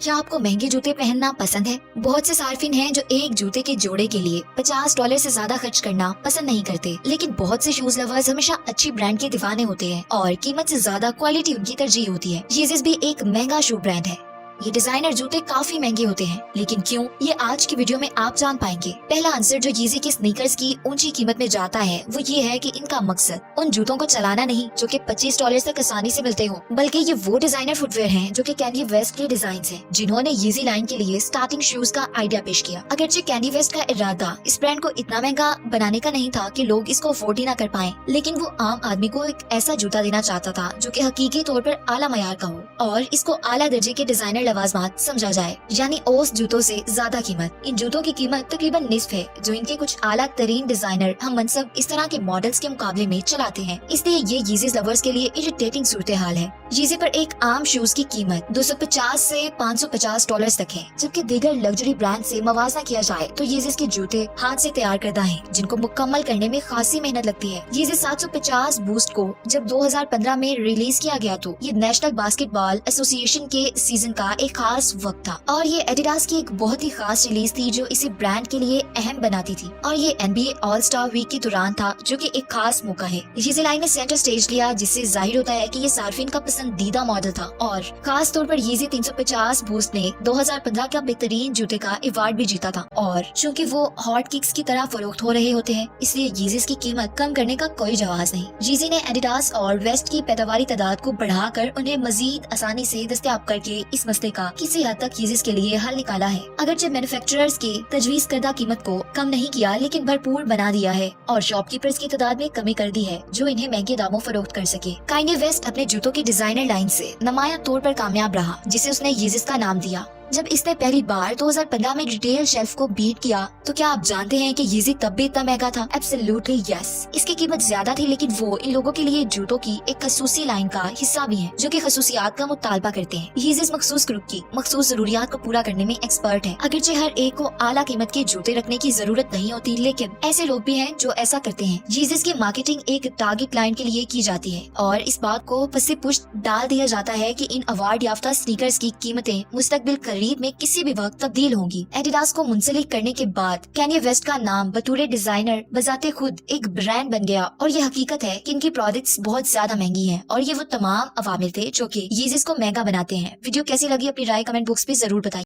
क्या आपको महंगे जूते पहनना पसंद है? बहुत से सार्फिन हैं जो एक जूते के जोड़े के लिए $50 से ज्यादा खर्च करना पसंद नहीं करते, लेकिन बहुत से शूज लवर्स हमेशा अच्छी ब्रांड के दीवाने होते हैं और कीमत से ज्यादा क्वालिटी उनकी तरजीह होती है। Yeezys भी एक महंगा शू ब्रांड है। ये डिजाइनर जूते काफी महंगे होते हैं, लेकिन क्यों, ये आज की वीडियो में आप जान पाएंगे। पहला आंसर जो Yeezy के स्नीकर्स की ऊंची कीमत में जाता है वो ये है कि इनका मकसद उन जूतों को चलाना नहीं जो कि $25 तक आसानी से मिलते हो, बल्कि ये वो डिजाइनर फुटवेयर हैं जो कि कैंडी वेस्ट के डिजाइन हैं, जिन्होंने Yeezy लाइन के लिए स्टार्टिंग शूज का आइडिया पेश किया। अगरचे कैंडी वेस्ट का इरादा इस ब्रांड को इतना महंगा बनाने का नहीं था कि लोग इसको अफोर्ड ही ना कर पाए, लेकिन वो आम आदमी को एक ऐसा जूता देना चाहता था जो कि हकीकी तौर पर आला मयार का हो और इसको आला दर्जे के डिजाइनर लवाजमात समझा जाए, यानी ओस जूतों से ज्यादा कीमत। इन जूतों की कीमत तकरीबन निस्फ है जो इनके कुछ आला तरीन डिजाइनर हम मनसब इस तरह के मॉडल्स के मुकाबले में चलाते हैं, इसलिए ये Yeezy लवर्स के लिए इरिटेटिंग सूरत हाल है। Yeezy पर एक आम शूज की कीमत $250 से $550 तक है, जबकि दीगर लग्जरी ब्रांड से मवाजना किया जाए तो Yeezy के जूते हाथ से तैयार करदा हैं, जिनको मुकम्मल करने में खासी मेहनत लगती है। Yeezy 750 बूस्ट को जब 2015 में रिलीज किया गया तो ये नेशनल बास्केटबॉल एसोसिएशन के सीजन का एक खास वक्त था और ये एडिडास की एक बहुत ही खास रिलीज थी जो इसे ब्रांड के लिए अहम बनाती थी, और ये NBA ऑल स्टार वीक के दौरान था जो कि एक खास मौका है। Yeezy लाइन ने सेंटर स्टेज लिया, जिससे जाहिर होता है कि ये सार्फिन का पसंदीदा मॉडल था, और खास तौर पर Yeezy 350 बूस्ट ने 2015 का बेहतरीन जूते का अवार्ड भी जीता था, और चूँकि वो हॉट किक्स की तरह फरोख्त हो रहे होते हैं, इसलिए Yeezys की कीमत कम करने का कोई जवाब नहीं। Yeezy ने एडिडास और वेस्ट की पैदावारी तादाद को बढ़ाकर उन्हें मजीद आसानी से दस्तयाब करके इस मसले का किसी हद तक Yeezys के लिए हल निकाला है। अगरचे मैन्युफैक्चरर्स की तजवीज करदा कीमत को कम नहीं किया, लेकिन भरपूर बना दिया है और शॉपकीपर्स की तादाद में कमी कर दी है जो इन्हें महंगे दामों फरोख्त कर सके। काइने वेस्ट अपने जूतों की डिजाइनर लाइन से नुमाया तौर पर कामयाब रहा, जिसे उसने Yeezys का नाम दिया। जब इसने पहली बार 2015 में रिटेल शेल्फ को बीट किया तो क्या आप जानते हैं कि Yeezy तब भी इतना महंगा था? Absolutely yes. इसकी कीमत ज्यादा थी, लेकिन वो इन लोगों के लिए जूतों की एक खसूसी लाइन का हिस्सा भी है जो कि खसूसियात का मुतालबा करते हैं। Yeezys मखसूस ग्रुप की मखसूस जरूरियात को पूरा करने में एक्सपर्ट है। अगरचे हर एक को आला कीमत के जूते रखने की जरूरत नहीं होती, लेकिन ऐसे लोग भी हैं जो ऐसा करते हैं। Yeezys की मार्केटिंग एक टारगेट क्लाइंट के लिए की जाती है और इस बात को पसे पुष्ट डाल दिया जाता है कि इन अवार्ड याफ्ता स्नीकर्स की कीमतें मुस्तकबिल करीब में किसी भी वक्त तब्दील होंगी। एडिडास को मुंसलिक करने के बाद कैन्ये वेस्ट का नाम बतौर डिजाइनर बजाते खुद एक ब्रांड बन गया, और ये हकीकत है कि इनकी प्रोडक्ट्स बहुत ज्यादा महंगी हैं और ये वो तमाम अवामिल थे जो कि Yeezys को महंगा बनाते हैं। वीडियो कैसी लगी अपनी राय कमेंट बॉक्स में जरूर बताइए।